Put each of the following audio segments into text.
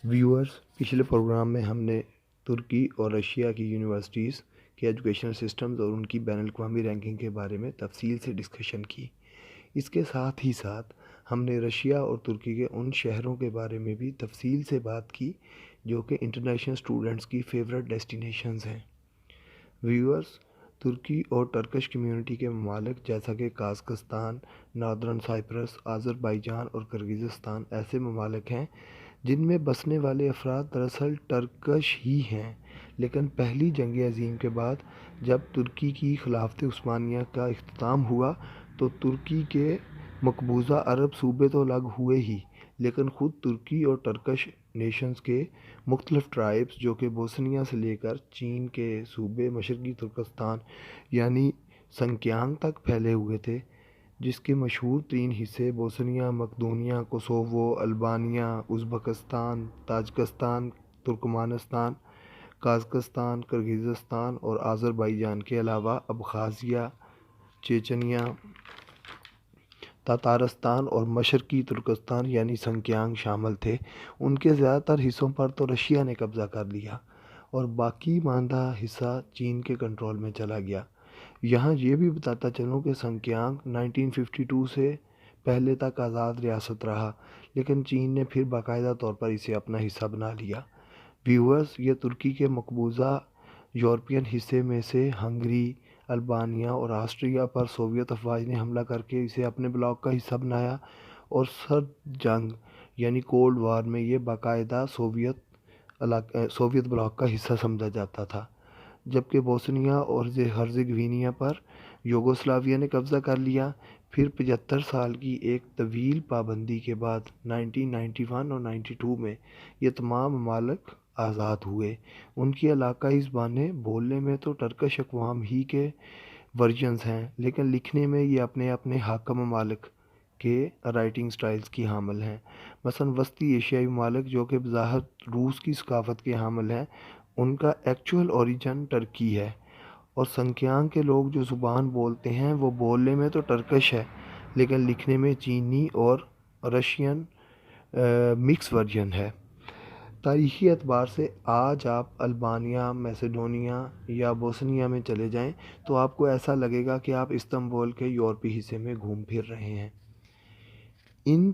Viewers, پچھلے programme میں ہم نے ترکی اور رشیا کی یونیورسٹیز کے ایجوکیشنل سسٹمز اور ان کی بین الاقوامی رینکنگ کے بارے میں تفصیل سے ڈسکشن کی۔ اس کے ساتھ ہی ساتھ ہم نے رشیا اور ترکی کے ان شہروں کے بارے میں بھی تفصیل سے بات کی جو کہ انٹرنیشنل اسٹوڈنٹس کی فیورٹ ڈیسٹینیشنز ہیں۔ ویورز، ترکی اور ٹرکش کمیونٹی کے ممالک جیسا کہ قازقستان، ناردرن سائپرس، آذربائیجان اور کرغزستان ایسے ممالک ہیں جن میں بسنے والے افراد دراصل ٹرکش ہی ہیں، لیکن پہلی جنگ عظیم کے بعد جب ترکی کی خلافت عثمانیہ کا اختتام ہوا تو ترکی کے مقبوضہ عرب صوبے تو الگ ہوئے ہی، لیکن خود ترکی اور ٹرکش نیشنز کے مختلف ٹرائبز جو کہ بوسنیا سے لے کر چین کے صوبے مشرقی ترکستان یعنی سنکیانگ تک پھیلے ہوئے تھے، جس کے مشہور ترین حصے بوسنیا، مقدونیہ، Kosovo, Albania, Uzbekistan, Tajikistan, Turkmenistan, Kazakhstan, Kyrgyzstan اور آذربائیجان کے علاوہ ابخازیہ، چیچنیا، تاتارستان اور مشرقی ترکستان یعنی سنکیانگ شامل تھے۔ ان کے زیادہ تر حصوں پر تو رشیا نے قبضہ کر لیا اور باقی ماندہ حصہ چین کے کنٹرول میں چلا گیا۔ یہاں یہ بھی بتاتا چلوں کہ سنکیانگ 1952 سے پہلے تک آزاد ریاست رہا، لیکن چین نے پھر باقاعدہ طور پر اسے اپنا حصہ بنا لیا۔ ویورز، یہ ترکی کے مقبوضہ یورپین حصے میں سے ہنگری، البانیہ اور آسٹریا پر سوویت افواج نے حملہ کر کے اسے اپنے بلاک کا حصہ بنایا اور سرد جنگ یعنی کولڈ وار میں یہ باقاعدہ سوویت بلاک کا حصہ سمجھا جاتا تھا، جبکہ بوسنیا اور ہرزیگوینیا پر یوگوسلاویہ نے قبضہ کر لیا۔ پھر 75 سال کی ایک طویل پابندی کے بعد 1991 اور 92 میں یہ تمام ممالک آزاد ہوئے۔ ان کی علاقائی زبانیں بولنے میں تو ٹرکش اقوام ہی کے ورژنز ہیں، لیکن لکھنے میں یہ اپنے اپنے حاکم ممالک کے رائٹنگ سٹائلز کی حامل ہیں۔ مثلا وسطی ایشیائی ممالک جو کہ بظاہر روس کی ثقافت کے حامل ہیں، ان کا ایکچول اوریجن ٹرکی ہے، اور سنکیانگ کے لوگ جو زبان بولتے ہیں وہ بولنے میں تو ٹرکش ہے لیکن لکھنے میں چینی اور رشین مکس ورژن ہے۔ تاریخی اعتبار سے آج آپ البانیہ، میسیڈونیا یا بوسنیا میں چلے جائیں تو آپ کو ایسا لگے گا کہ آپ استنبول کے یورپی حصے میں گھوم پھر رہے ہیں۔ ان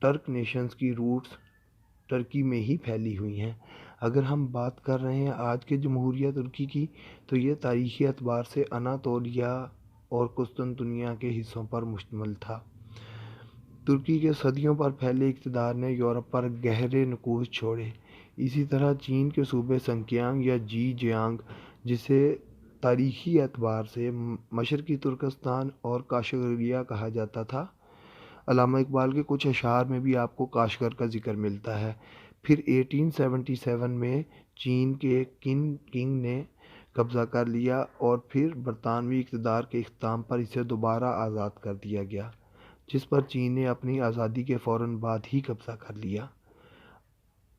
ٹرک نیشنز کی روٹس ترکی میں ہی پھیلی ہوئی ہیں۔ اگر ہم بات کر رہے ہیں آج کے جمہوریہ ترکی کی تو یہ تاریخی اعتبار سے اناطولیہ اور قسطنطنیہ کے حصوں پر مشتمل تھا۔ ترکی کے صدیوں پر پھیلے اقتدار نے یورپ پر گہرے نقوش چھوڑے۔ اسی طرح چین کے صوبے سنکیانگ یا جی جیانگ، جسے تاریخی اعتبار سے مشرقی ترکستان اور کاشغریہ کہا جاتا تھا، علامہ اقبال کے کچھ اشعار میں بھی آپ کو کاشغر کا ذکر ملتا ہے۔ پھر 1877 میں چین کے کنگ نے قبضہ کر لیا اور پھر برطانوی اقتدار کے اختتام پر اسے دوبارہ آزاد کر دیا گیا، جس پر چین نے اپنی آزادی کے فوراً بعد ہی قبضہ کر لیا۔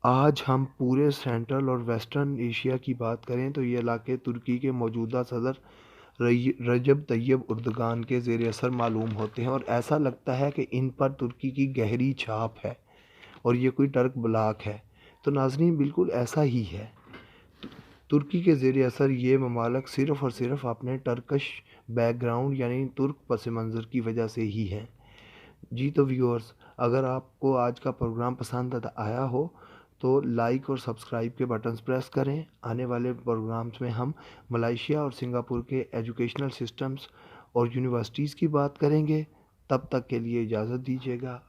آج ہم پورے سینٹرل اور ویسٹرن ایشیا کی بات کریں تو یہ علاقے ترکی کے موجودہ صدر رجب طیب اردگان کے زیر اثر معلوم ہوتے ہیں، اور ایسا لگتا ہے کہ ان پر ترکی کی گہری چھاپ ہے اور یہ کوئی ٹرک بلاک ہے۔ تو ناظرین، بالکل ایسا ہی ہے۔ ترکی کے زیر اثر یہ ممالک صرف اور صرف اپنے ٹرکش بیک گراؤنڈ یعنی ترک پس منظر کی وجہ سے ہی ہیں۔ جی تو ویورز، اگر آپ کو آج کا پروگرام پسند آیا ہو تو لائک اور سبسکرائب کے بٹنز پریس کریں۔ آنے والے پروگرامز میں ہم ملائیشیا اور سنگاپور کے ایجوکیشنل سسٹمز اور یونیورسٹیز کی بات کریں گے۔ تب تک کے لیے اجازت دیجیے گا۔